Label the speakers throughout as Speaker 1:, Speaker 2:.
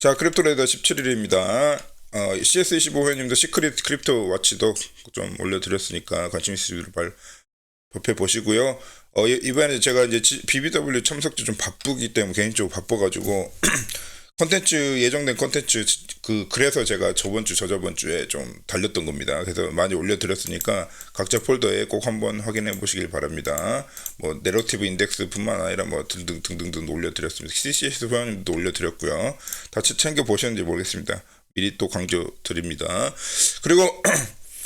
Speaker 1: 자, 크립토레이더 17일입니다. CS25 회원님도 시크릿 크립토 와치도 좀 올려드렸으니까 관심 있으신 분들 발표 보시고요. 이번에 제가 이제 BBW 참석주 좀 바쁘기 때문에 개인적으로 바빠가지고 컨텐츠 예정된 컨텐츠 그래서 제가 저번 주에 좀 달렸던 겁니다. 그래서 많이 올려드렸으니까 각자 폴더에 꼭 한번 확인해 보시길 바랍니다. 뭐 내러티브 인덱스뿐만 아니라 뭐 등등 올려드렸습니다. CCS 회원님도 올려드렸고요. 다 챙겨 보셨는지 모르겠습니다. 미리 또 강조 드립니다. 그리고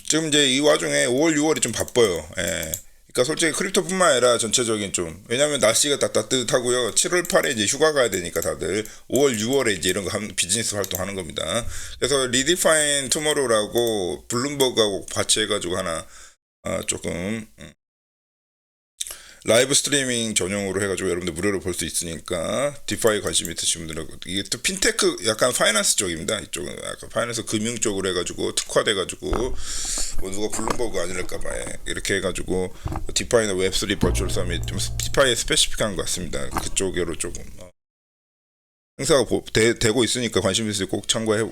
Speaker 1: 지금 이제 이 와중에 5월, 6월이 좀 바빠요. 예. 그러니까 솔직히 크립토뿐만 아니라 전체적인 좀 왜냐면 날씨가 따뜻하고요. 7월 8에 이제 휴가 가야 되니까 다들 5월 6월에 이제 이런 거 비즈니스 활동하는 겁니다. 그래서 리디파인 투모로우라고 블룸버그하고 같이 해가지고 하나 조금 라이브 스트리밍 전용으로 해가지고 여러분들 무료로 볼 수 있으니까 디파이 관심 있으신 분들은 이게 또 핀테크 약간 파이낸스 쪽입니다. 이쪽은 약간 파이낸스 금융 쪽으로 해가지고 특화돼가지고 뭐 누가 블룸버그 아니랄까봐 이렇게 해가지고 디파이나 웹3 버추얼 서밋 좀 디파이에 스페시픽한 것 같습니다. 그쪽으로 조금 행사가 되고 있으니까 관심 있으면 꼭 참고해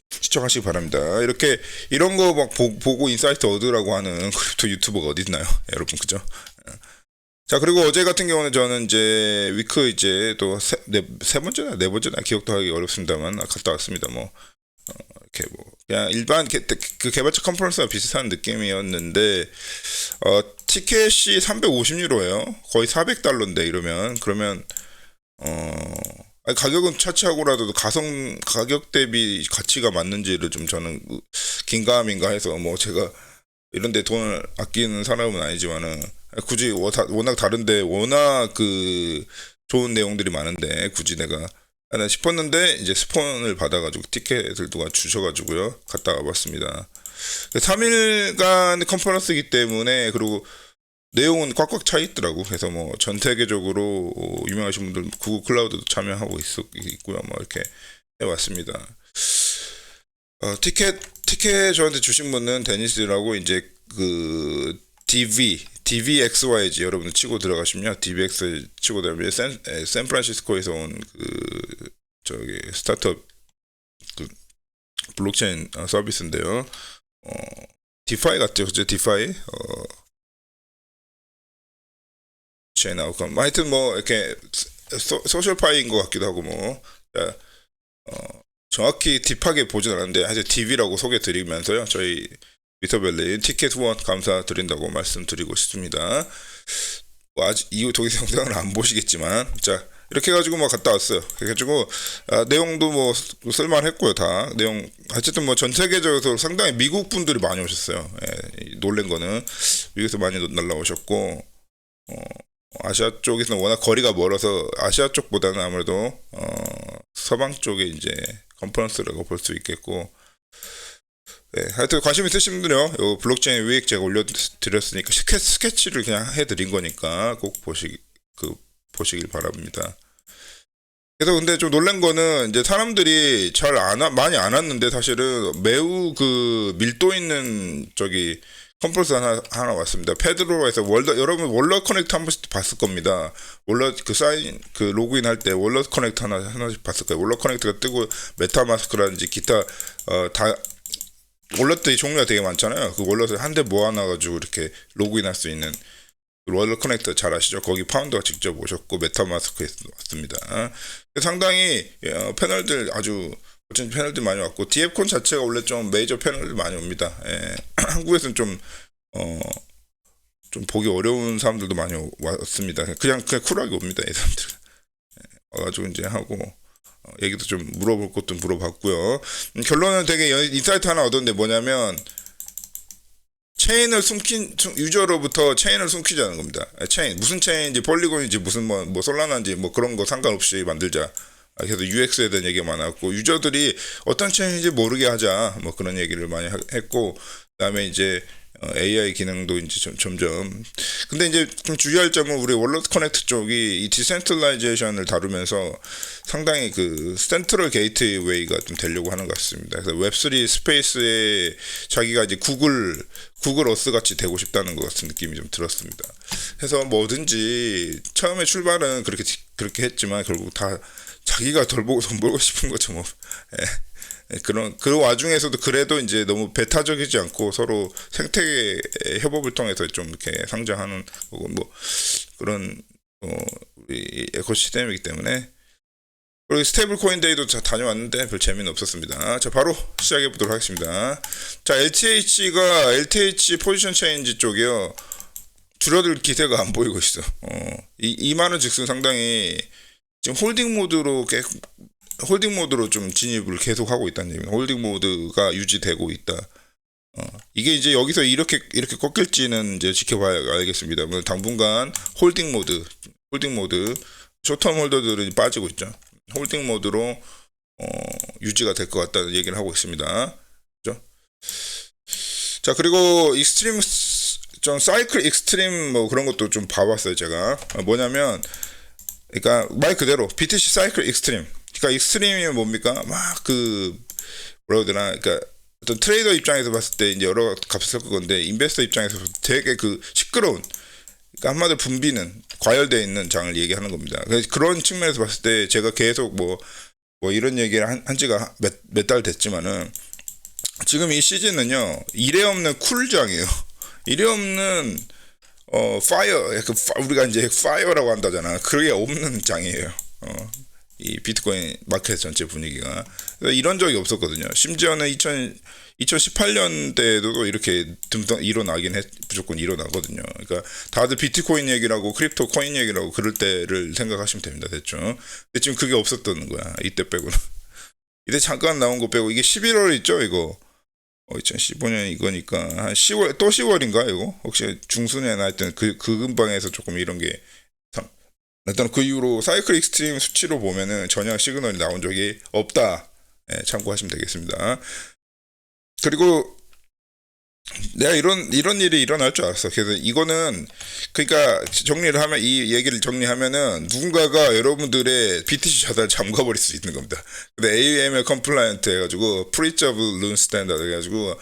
Speaker 1: 시청하시기 바랍니다. 이렇게 이런 거 막 보고 인사이트 얻으라고 하는 크립토 유튜버가 어디 있나요, 여러분, 그죠? 자, 그리고 어제 같은 경우는 저는 이제 위크 이제 또 세 번째나 네 번째나 기억도 하기 어렵습니다만 갔다 왔습니다. 뭐 이렇게 뭐 그냥 일반 그 개발자 컨퍼런스와 비슷한 느낌이었는데 티켓이 350유로예요. 거의 400달러인데 그러면 가격은 차치하고라도 가격 대비 가치가 맞는지를 좀 저는 긴가민가 해서 뭐 제가 이런데 돈을 아끼는 사람은 아니지만은 굳이 워낙 다른데 워낙 그 좋은 내용들이 많은데 굳이 내가 하나 싶었는데 이제 스폰을 받아가지고 티켓을 누가 주셔가지고요 갔다 와봤습니다. 3일간 컨퍼런스이기 때문에 그리고 내용은 꽉꽉 차 있더라고. 그래서 뭐 전 세계적으로 유명하신 분들 구글 클라우드도 참여하고 있고요. 뭐 이렇게 해왔습니다. 티켓 저한테 주신 분은 데니스라고 이제 그 DVXYG 여러분들 치고 들어가시면 DVX 치고 들어가면 샌프란시스코에서 온 그 저기 스타트업 그 블록체인 서비스인데요. 디파이 같죠, 그죠? 디파이 체인 아웃컴. 하여튼 뭐 이렇게 소셜파이인 것 같기도 하고 뭐 정확히 딥하게 보진 않았는데 하여튼 DV라고 소개 드리면서요. 저희 미터벨리 티켓 후원 감사드린다고 말씀드리고 싶습니다. 뭐 아직 이후 동영상 영상을 안 보시겠지만 자 이렇게 해가지고 뭐 갔다 왔어요. 그래가지고 내용도 뭐 쓸만했고요. 다 내용 어쨌든 뭐 전 세계적으로 상당히 미국 분들이 많이 오셨어요. 놀란 거는 미국에서 많이 날라오셨고 아시아 쪽에서는 워낙 거리가 멀어서 아시아 쪽보다는 아무래도 서방 쪽에 이제 컨퍼런스라고 볼 수 있겠고, 네, 하여튼 관심 있으신 분들요, 요 블록체인 위익 제가 올려드렸으니까 스케치를 그냥 해드린 거니까 꼭 보시길 바랍니다. 그래서 근데 좀 놀란 거는 이제 사람들이 많이 안 왔는데 사실은 매우 그 밀도 있는 저기 컨퍼런스 하나 왔습니다. 페드로에서 여러분 월러 커넥트 한 번씩 봤을 겁니다. 월러 그 로그인 할 때 월러 커넥트 하나씩 봤을 거예요. 월러 커넥트가 뜨고 메타마스크라든지 기타 다 월렛들이 종류가 되게 많잖아요. 그 월렛을 한 대 모아놔가지고 이렇게 로그인 할 수 있는 월렛 커넥터 잘 아시죠? 거기 파운더가 직접 오셨고 메타마스크에서 왔습니다. 상당히 패널들 아주 멋진 패널들 많이 왔고 DF콘 자체가 원래 좀 메이저 패널들 많이 옵니다. 한국에서는 좀 보기 어려운 사람들도 많이 왔습니다. 그냥 쿨하게 옵니다. 이 사람들. 와가지고 이제 하고 얘기도 좀 물어볼 것도 물어봤고요. 결론은 되게 인사이트 하나 얻었는데 뭐냐면 유저로부터 체인을 숨기자는 겁니다. 무슨 체인인지 폴리곤인지 무슨 뭐 솔라나인지 뭐 그런 거 상관없이 만들자. 그래서 UX에 대한 얘기가 많았고 유저들이 어떤 체인인지 모르게 하자 뭐 그런 얘기를 많이 했고 그다음에 이제 AI 기능도 이제 점점 근데 이제 좀 주의할 점은 우리 월렛 커넥트 쪽이 이 디센트럴라이제이션을 다루면서 상당히 그 센트럴 게이트웨이가 좀 되려고 하는 것 같습니다. 그래서 웹3 스페이스에 자기가 이제 구글 어스 같이 되고 싶다는 것 같은 느낌이 좀 들었습니다. 그래서 뭐든지 처음에 출발은 그렇게 했지만 결국 다 자기가 덜 보고 돈 벌고 싶은 거죠 뭐. 예. 예, 그런 그 와중에서도 그래도 이제 너무 배타적이지 않고 서로 생태계 협업을 통해서 좀 이렇게 상장하는 거고 뭐 그런 우리 에코시스템이기 때문에. 그리고 스테이블 코인 데이도 다녀왔는데 별 재미는 없었습니다. 자, 바로 시작해 보도록 하겠습니다. 자, LTH 포지션 체인지 쪽이요. 줄어들 기세가 안 보이고 있어. 이만한 즉슨 상당히 지금 홀딩 모드로 좀 진입을 계속 하고 있다는 얘기입니다. 홀딩 모드가 유지되고 있다. 이게 이제 여기서 이렇게 꺾일지는 이제 지켜봐야 알겠습니다. 당분간 홀딩 모드, 쇼텀 홀더들은 빠지고 있죠. 홀딩 모드로 유지가 될 것 같다는 얘기를 하고 있습니다. 그렇죠? 자, 그리고 익스트림 좀 사이클 익스트림 뭐 그런 것도 좀 봐봤어요. 제가 뭐냐면 그러니까 말 그대로 BTC 사이클 익스트림. 그러니까 익스트림이 뭡니까? 막 뭐라 해야 되나? 그러니까 어떤 트레이더 입장에서 봤을 때 이제 여러 값을 섞을 건데 인베스터 입장에서 되게 시끄러운, 그러니까 한마디로 붐비는 과열되어 있는 장을 얘기하는 겁니다. 그래서 그런 측면에서 봤을 때 제가 계속 뭐 이런 얘기를 한 지가 몇 달 됐지만은 지금 이 시즌은요 이례 없는 쿨장이에요. 이례 없는 파이어, 우리가 이제 파이어라고 한다잖아. 그게 없는 장이에요. 이 비트코인 마켓 전체 분위기가 이런 적이 없었거든요. 심지어는 2018년대에도 이렇게 무조건 일어나거든요. 그러니까 다들 비트코인 얘기라고 크립토 코인 얘기라고 그럴 때를 생각하시면 됩니다. 대충. 근데 지금 그게 없었던 거야. 이때 빼고는. 이때 잠깐 나온 거 빼고 이게 11월 있죠, 이거. 2015년 이거니까 한 10월 또 10월인가 이거? 혹시 중순에 나왔던 그 근방에서 조금 이런 게 일단 그 이후로 사이클 익스트림 수치로 보면은 전혀 시그널이 나온 적이 없다. 예, 참고하시면 되겠습니다. 그리고 내가 이런 일이 일어날 줄 알았어. 그래서 이거는 그러니까 이 얘기를 정리하면은 누군가가 여러분들의 BTC 자산을 잠가버릴 수 있는 겁니다. 근데 AML 컴플라이언트 해가지고 Breach of Loan Standard 해가지고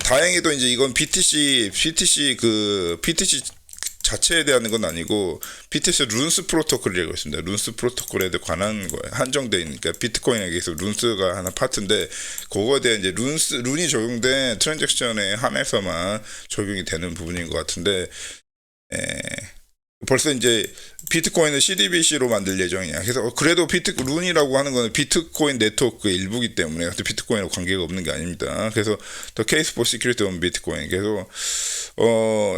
Speaker 1: 다행히도 이제 이건 BTC 자체에 대한 건 아니고 BTC 룬스 프로토콜이라고 있습니다. 룬스 프로토콜에 관한 거예요. 한정돼 있는, 그러니까 비트코인에 의해서 룬스가 하나 파트인데 그거에 대한 이제 룬이 적용된 트랜잭션에 한해서만 적용이 되는 부분인 것 같은데 벌써 이제 비트코인을 CDBC로 만들 예정이야. 그래서 그래도 룬이라고 하는 거는 비트코인 네트워크의 일부이기 때문에 비트코인하고 관계가 없는 게 아닙니다. 그래서 The Case for Security on Bitcoin. 그래서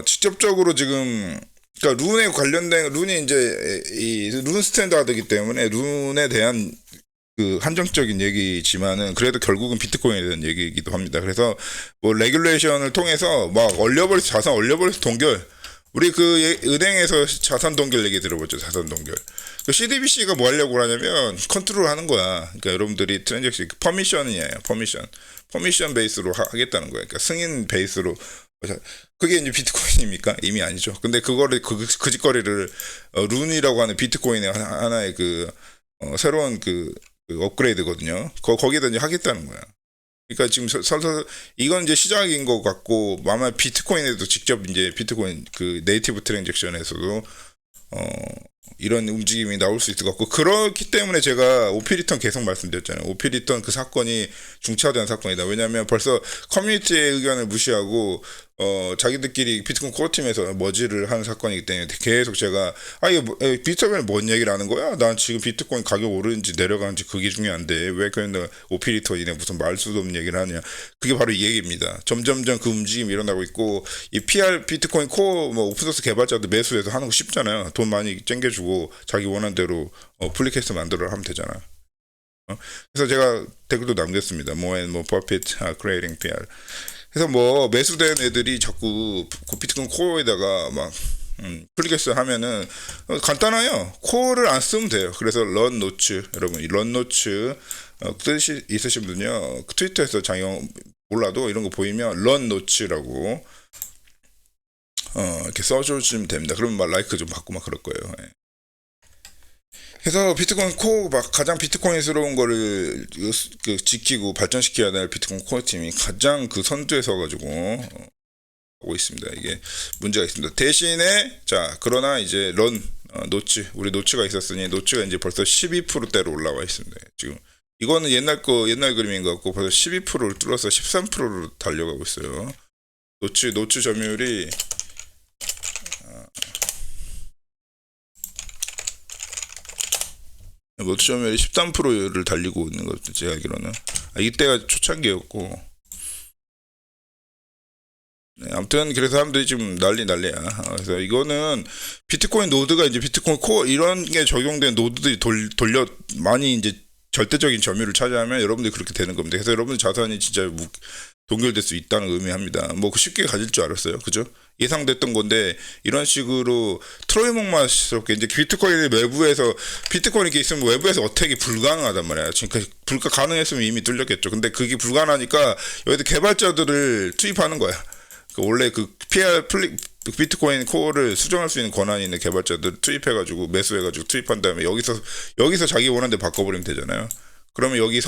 Speaker 1: 직접적으로 지금 그러니까 룬에 관련된 룬이 이제 이 룬 스탠다드이기 때문에 룬에 대한 한정적인 얘기지만은 그래도 결국은 비트코인에 대한 얘기이기도 합니다. 그래서 뭐 레귤레이션을 통해서 막 자산 얼려버려서 동결. 우리 은행에서 자산 동결 얘기 들어보죠. 자산 동결. CDBC가 뭐 하려고 하냐면 컨트롤 하는 거야. 그러니까 여러분들이 트랜잭션 퍼미션이에요. 퍼미션 베이스로 하겠다는 거야. 그러니까 승인 베이스로. 그게 이제 비트코인입니까? 이미 아니죠. 근데 그거를 그 짓거리를 룬이라고 하는 비트코인의 하나의 새로운 업그레이드거든요. 거기에다 이제 하겠다는 거야. 그러니까 지금 이건 이제 시작인 것 같고 아마 비트코인에도 직접 이제 비트코인 네이티브 트랜잭션에서도 이런 움직임이 나올 수 있을 것 같고 그렇기 때문에 제가 OP 리턴 계속 말씀드렸잖아요. OP 리턴 그 사건이 중차대한 사건이다. 왜냐하면 벌써 커뮤니티의 의견을 무시하고 자기들끼리 비트코인 코어팀에서 머지를 하는 사건이기 때문에 계속 제가 이게 비트코인 뭔 얘기를 하는 거야? 난 지금 비트코인 가격 오르는지 내려가는지 그게 중요한데 왜 그냥 OP 리턴이네 무슨 말 수도 없는 얘기를 하냐. 그게 바로 이 얘기입니다. 점점점 그 움직임이 일어나고 있고 이 PR 비트코인 코어 오픈소스 개발자들 매수해서 하는 거 쉽잖아요. 돈 많이 땡겨주고 자기 원하는 대로 플리캐스트 만들어 하면 되잖아. 그래서 제가 댓글도 남겼습니다. profit creating PR. 그래서 매수된 애들이 자꾸 비트코인 코어에다가 막 플리캐스트 하면은 간단해요. 코어를 안 쓰면 돼요. 그래서 런 노츠, 여러분 런 노츠 뜻이 있으신 분요 트위터에서 장영 몰라도 이런 거 보이면 런 노츠라고 이렇게 써주시면 됩니다. 그러면 막 라이크 좀 받고 막 그럴 거예요. 예. 그래서 비트코인 코어 가장 비트코인스러운 거를 지키고 발전시켜야 될 비트코인 코어 팀이 가장 선두에 서가지고 하고 있습니다. 이게 문제가 있습니다. 대신에 그러나 이제 우리 노치가 있었으니 노치가 이제 벌써 12%대로 올라와 있습니다. 지금 이거는 옛날 그림인 것 같고 벌써 12%를 뚫어서 13%로 달려가고 있어요. 노치 점유율이 노치 점유율이 13%를 달리고 있는 것도 제가 알기로는 이때가 초창기였고 네, 아무튼 그래서 사람들이 지금 난리야. 그래서 이거는 비트코인 노드가 이제 비트코인 코어 이런 게 적용된 노드들이 돌려 많이 이제 절대적인 점유율을 차지하면 여러분들이 그렇게 되는 겁니다. 그래서 여러분들 자산이 진짜 동결될 수 있다는 의미합니다. 뭐 쉽게 가질 줄 알았어요, 그죠? 예상됐던 건데 이런 식으로 트로이 목마스럽게 이제 비트코인의 외부에서 비트코인 이렇게 있으면 외부에서 어택이 불가능하단 말이야. 지금 불가 가능했으면 이미 뚫렸겠죠. 근데 그게 불가능하니까 여기서 개발자들을 투입하는 거야. 원래 그 비트코인 코어를 수정할 수 있는 권한이 있는 개발자들 투입해가지고 매수해가지고 투입한 다음에 여기서 자기 원하는 데 바꿔버리면 되잖아요. 그러면 여기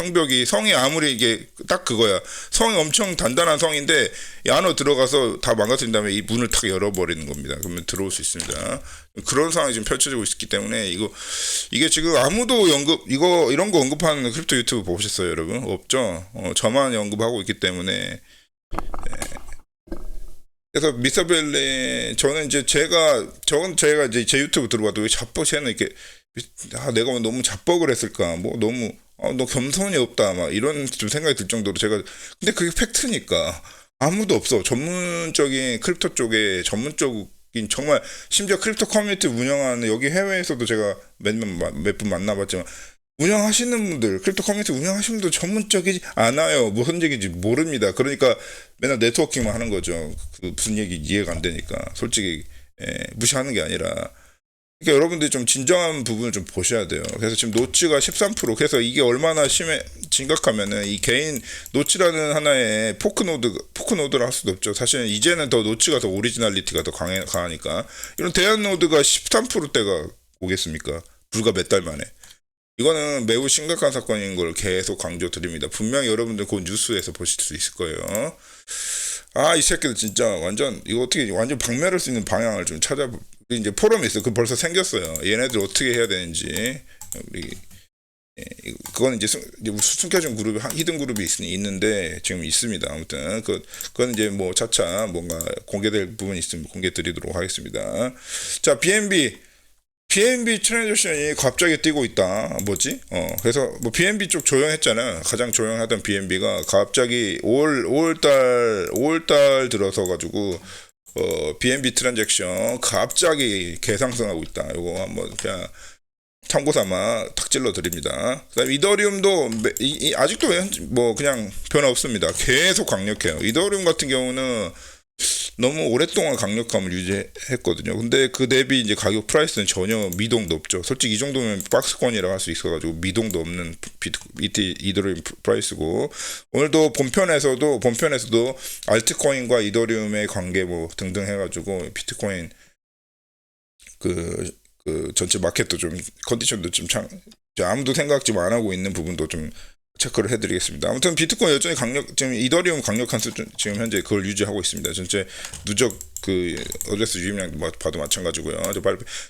Speaker 1: 성이 아무리 이게 딱 그거야. 성이 엄청 단단한 성인데 이 안으로 들어가서 다 망가뜨린 다음에 이 문을 탁 열어버리는 겁니다. 그러면 들어올 수 있습니다. 그런 상황이 지금 펼쳐지고 있기 때문에 이게 지금 아무도 이런 거 언급하는 크립토 유튜브 보셨어요, 여러분? 없죠? 저만 언급하고 있기 때문에. 그래서 미스터벨리 저는 이제 제가 이제 제 유튜브 들어봐도 왜 쟤는 이렇게 내가 너무 자뻑을 했을까 뭐 너무 너 겸손이 없다 막 이런 좀 생각이 들 정도로 제가 근데 그게 팩트니까 아무도 없어 전문적인 크립토 쪽에 전문적인 정말 심지어 크립토 커뮤니티 운영하는 여기 해외에서도 제가 몇 분 만나봤지만 운영하시는 분들, 크립토 커뮤니티 운영하시는 분들 전문적이지 않아요. 무슨 얘기인지 모릅니다. 그러니까 맨날 네트워킹만 하는 거죠. 무슨 얘기 이해가 안 되니까. 솔직히, 무시하는 게 아니라. 그러니까 여러분들이 좀 진정한 부분을 좀 보셔야 돼요. 그래서 지금 노치가 13%. 그래서 이게 얼마나 심각하면은 이 개인 노치라는 하나의 포크노드를 할 수도 없죠. 사실은 이제는 더 노치가 더 오리지널리티가 더 강하니까. 이런 대안 노드가 13%대가 오겠습니까? 불과 몇 달 만에. 이거는 매우 심각한 사건인 걸 계속 강조드립니다. 분명히 여러분들 그 뉴스에서 보실 수 있을 거예요. 이 새끼들 진짜 이거 어떻게 완전 박멸할 수 있는 방향을 좀 이제 포럼이 있어요. 그 벌써 생겼어요. 얘네들 어떻게 해야 되는지. 그건 이제 숨겨진 그룹이, 히든 그룹이 있는데 지금 있습니다. 아무튼, 그건 이제 뭐 차차 뭔가 공개될 부분이 있으면 공개 드리도록 하겠습니다. 자, BNB 트랜지션이 갑자기 뛰고 있다. 뭐지? 그래서 뭐 BNB 쪽 조용했잖아. 가장 조용하던 BNB가 갑자기 5월달 들어서 가지고 BNB 트랜잭션 갑자기 개상승하고 있다. 요거 한번 그냥 참고삼아 탁 찔러 드립니다. 그다음에 이더리움도 아직도 뭐 그냥 변화 없습니다. 계속 강력해요. 이더리움 같은 경우는 너무 오랫동안 강력함을 유지했거든요. 근데 그 대비 이제 가격 프라이스는 전혀 미동도 없죠. 솔직히 이 정도면 박스권이라 할 수 있어가지고 미동도 없는 이더리움 프라이스고 오늘도 본편에서도 알트코인과 이더리움의 관계 뭐 등등 해가지고 비트코인 그 전체 마켓도 좀 컨디션도 좀 아무도 생각 좀 안 하고 있는 부분도 좀 체크를 해드리겠습니다. 아무튼 비트코인 여전히 지금 이더리움 강력한 수준 지금 현재 그걸 유지하고 있습니다. 전체 누적 어드레스 유입량 봐도 마찬가지고요.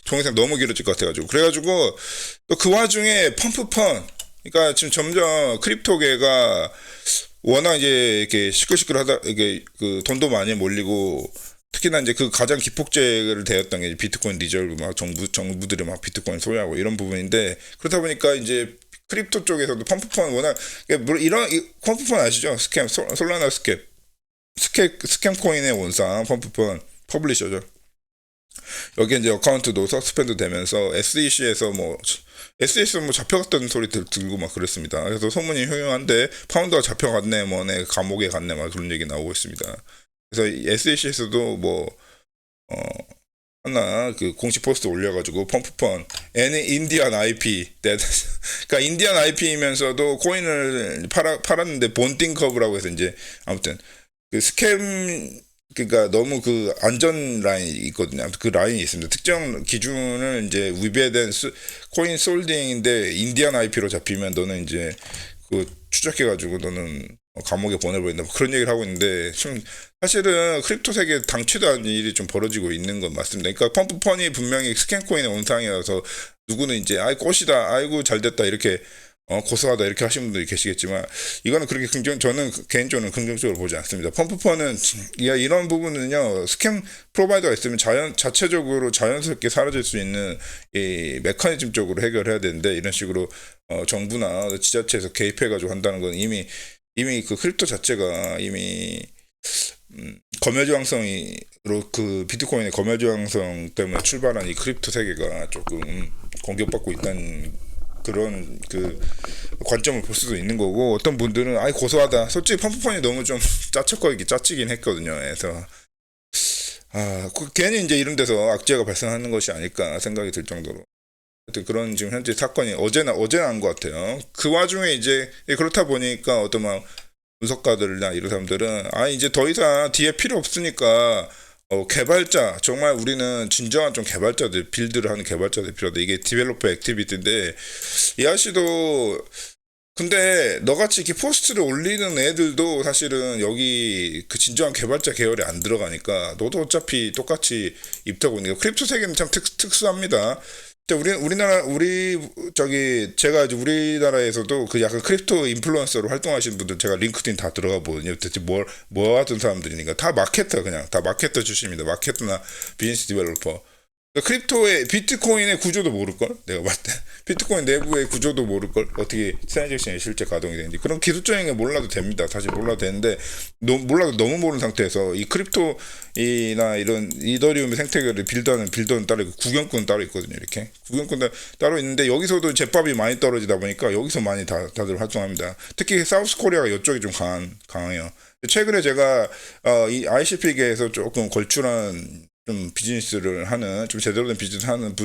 Speaker 1: 동영상 너무 길어질 것 같아가지고 그래가지고 또 그 와중에 펌프펀 그러니까 지금 점점 크립토계가 워낙 이제 이렇게 시끌시끌하다 이게 돈도 많이 몰리고 특히나 이제 그 가장 기폭제를 대었던 게 비트코인 리저브 막 정부들이 막 비트코인 소유하고 이런 부분인데 그러다 보니까 이제 크립토 쪽에서도 펌프펀 워낙 이런 펌프펀 아시죠? 솔라나 스캠 코인의 원상 펌프펀 퍼블리셔죠. 여기 이제 어카운트도 서스펜드 되면서 SEC에서 뭐 잡혀갔던 소리 들고 막 그랬습니다. 그래서 소문이 흉흉한데 파운더가 잡혀갔네 뭐네 감옥에 갔네 막 그런 얘기 나오고 있습니다. 그래서 SEC에서도 하나 공식 포스트 올려가지고 펌프펀 인디안 IP 그러니까 인디안 IP이면서도 코인을 팔았는데 본띵커브라고 해서 이제 아무튼 스캠 그러니까 너무 안전 라인이 있거든요. 아무튼 그 라인이 있습니다. 특정 기준을 이제 위배된 코인 솔딩인데 인디안 IP로 잡히면 너는 이제 추적해가지고 너는 감옥에 보내버린다 뭐 그런 얘기를 하고 있는데 좀 사실은 크립토 세계에 당치도 않은 일이 좀 벌어지고 있는 건 맞습니다. 그러니까 펌프펀이 분명히 스캔코인의 온상이어서 누구는 이제 아이 꽃이다 아이고 잘됐다 이렇게 고소하다 이렇게 하시는 분들이 계시겠지만 이거는 그렇게 저는 개인적으로 긍정적으로 보지 않습니다. 펌프펀은 이런 부분은요 스캔 프로바이더가 있으면 자체적으로 자연스럽게 사라질 수 있는 이 메커니즘적으로 해결해야 되는데 이런 식으로 정부나 지자체에서 개입해가지고 한다는 건 이미 그 크립토 자체가 이미 검열저항성으로 그 비트코인의 검열저항성 때문에 출발한 이 크립토 세계가 조금 공격받고 있다는 그런 그 관점을 볼 수도 있는 거고 어떤 분들은 아이 고소하다 솔직히 펌프펀이 너무 좀 짜치긴 했거든요. 그래서 괜히 이제 이런 데서 악재가 발생하는 것이 아닐까 생각이 들 정도로 하여튼 그런 지금 현재 사건이 어제 난 것 같아요. 그 와중에 이제 그렇다 보니까 어떤 막 분석가들이나 이런 사람들은 이제 더 이상 뒤에 필요 없으니까 개발자 정말 우리는 진정한 좀 개발자들 빌드를 하는 개발자들 필요하다. 이게 디벨로퍼 액티비티인데 이 아저씨도 근데 너같이 이렇게 포스트를 올리는 애들도 사실은 여기 그 진정한 개발자 계열에 안 들어가니까 너도 어차피 똑같이 입다고 있는 거. 크립토 세계는 참 특수합니다. 근데 제가 이제 우리나라에서도 그 약간 크립토 인플루언서로 활동하시는 분들 제가 링크드인 다 들어가 보거든요. 대체 뭐 하던 사람들이니까 다 마케터 그냥 다 마케터 출신입니다. 마케터나 비즈니스 디벨로퍼. 크립토의 비트코인의 구조도 모를걸? 내가 봤을 때 비트코인 내부의 구조도 모를걸? 어떻게 트랜잭션이 실제 가동이 되는지 그런 기술적인 게 몰라도 됩니다. 사실 몰라도 되는데 몰라도 너무 모르는 상태에서 이 크립토이나 이런 이더리움 생태계를 빌더는 따로 있고 구경꾼은 따로 있거든요. 이렇게 구경꾼 따로 있는데 여기서도 제값이 많이 떨어지다 보니까 여기서 많이 다들 활동합니다. 특히 사우스 코리아가 이쪽이 좀 강해요. 최근에 제가 이 ICP계에서 조금 걸출한 좀 비즈니스를 하는 좀 제대로 된 비즈니스 하는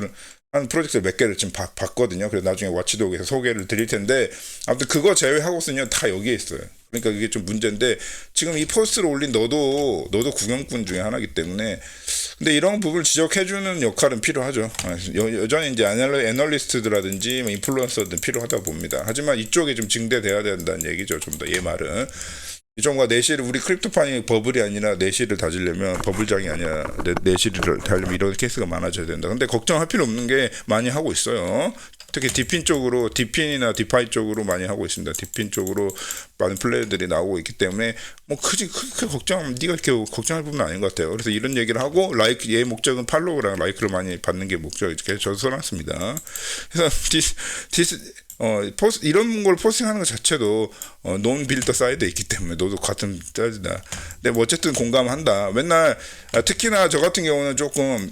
Speaker 1: 프로젝트 몇 개를 지금 봤거든요. 그래서 나중에 와치독에서 소개를 드릴 텐데 아무튼 그거 제외하고서는 다 여기에 있어요. 그러니까 이게 좀 문제인데 지금 이 포스트를 올린 너도 구경꾼 중에 하나이기 때문에 근데 이런 부분을 지적해주는 역할은 필요하죠. 여전히 이제 애널리스트들라든지 인플루언서들 필요하다 봅니다. 하지만 이쪽에 좀 증대돼야 된다는 얘기죠. 좀 더 얘 말은. 이종과 내실을 우리 크립토판이 버블이 아니라 내실을 다지려면 버블장이 아니라 내실을 다지려면 이런 케이스가 많아져야 된다. 근데 걱정할 필요 없는 게 많이 하고 있어요. 특히 디핀이나 디파이 쪽으로 많이 하고 있습니다. 디핀 쪽으로 많은 플레이들이 나오고 있기 때문에 뭐 크게 네가 이렇게 걱정할 부분은 아닌 것 같아요. 그래서 이런 얘기를 하고 얘 목적은 팔로우랑 라이크를 많이 받는 게 목적이죠. 그래서 저도 써놨습니다. 그래서 이런 걸 포스팅하는 것 자체도 논 빌더 사이드에 있기 때문에 너도 같은 사이드다. 근데 뭐 어쨌든 공감한다. 맨날 특히나 저 같은 경우는 조금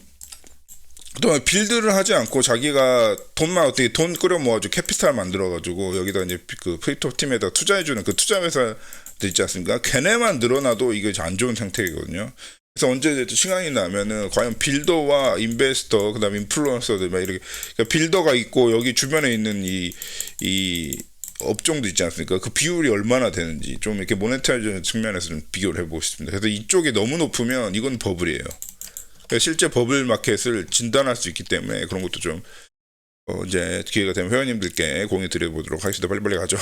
Speaker 1: 또 빌드를 하지 않고 자기가 돈 끌어 모아가지고 캐피탈 만들어가지고 여기다 이제 그 크립토 팀에다 투자해주는 그 투자 회사들 있지 않습니까? 걔네만 늘어나도 이게 안 좋은 상태거든요. 그래서 언제 시간이 나면은 과연 빌더와 인베스터 그다음에 인플루언서들 막 이렇게 그러니까 빌더가 있고 여기 주변에 있는 이 업종도 있지 않습니까? 그 비율이 얼마나 되는지 좀 이렇게 모네타이즈 측면에서 좀 비교를 해보고 싶습니다. 그래서 이쪽이 너무 높으면 이건 버블이에요. 그러니까 실제 버블 마켓을 진단할 수 있기 때문에 그런 것도 좀 이제 기회가 되면 회원님들께 공유 드려보도록 하겠습니다. 빨리빨리 가죠.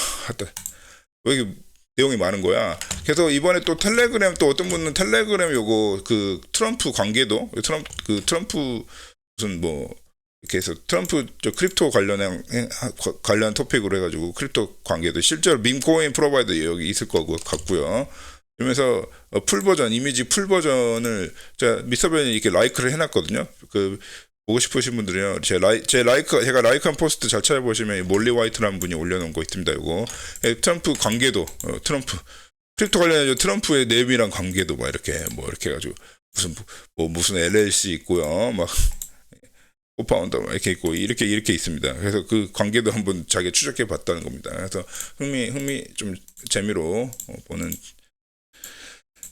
Speaker 1: 왜 이렇게 내용이 많은 거야. 그래서 이번에 또 텔레그램 또 어떤 분은 텔레그램 요거 그 트럼프 관계도 트럼프 무슨 뭐 이렇게 해서 트럼프 저 크립토 관련 토픽으로 해가지고 크립토 관계도 실제로 밈코인 프로바이더 여기 있을 거고 같고요. 그러면서 풀 버전 이미지 풀 버전을 제가 미스터벤이 이렇게 라이크를 해놨거든요. 그 보고 싶으신 분들은요. 제가 라이크한 포스트 잘 찾아보시면 몰리 화이트라는 분이 올려놓은 거 있습니다. 이거 트럼프 관계도 트럼프 크립토 관련해서 트럼프의 내밀한 관계도 막 이렇게 해가지고 무슨 LLC 있고요. 막 코파운더 이렇게 있고 이렇게 있습니다. 그래서 그 관계도 한번 자기가 추적해 봤다는 겁니다. 그래서 흥미 좀 재미로 보는.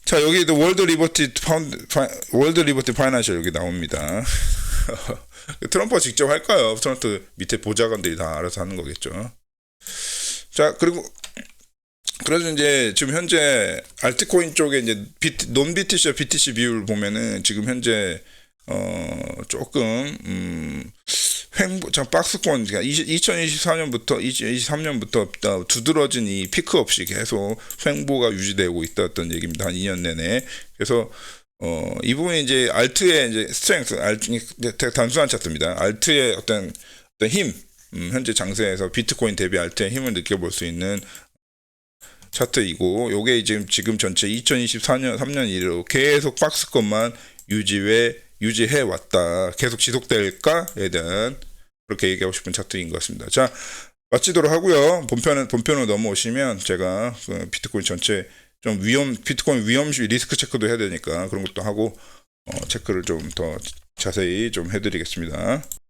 Speaker 1: 자 여기도 월드 리버티 파이낸셜 여기 나옵니다. 트럼프가 직접 할까요? 트럼프 밑에 보좌관들이 다 알아서 하는 거겠죠. 자 그리고 그래서 이제 지금 현재 알트코인 쪽에 이제 논 BTC와 BTC 비율 보면은 지금 현재 조금 박스권 2024년부터 2023년부터 두드러진 이 피크 없이 계속 횡보가 유지되고 있다던 얘기입니다. 한 2년 내내. 그래서 이 부분이 이제 알트의 이제 스트렝스, 단순한 차트입니다. 알트의 어떤 힘, 현재 장세에서 비트코인 대비 알트의 힘을 느껴볼 수 있는 차트이고, 요게 지금 전체 2024년 3년 이후로 계속 박스권만 유지해 왔다. 계속 지속될까에 대한 그렇게 얘기하고 싶은 차트인 것 같습니다. 자, 마치도록 하고요. 본편으로 넘어오시면 제가 비트코인 전체 좀 비트코인 위험시 리스크 체크도 해야 되니까 그런 것도 하고 체크를 좀 더 자세히 좀 해드리겠습니다.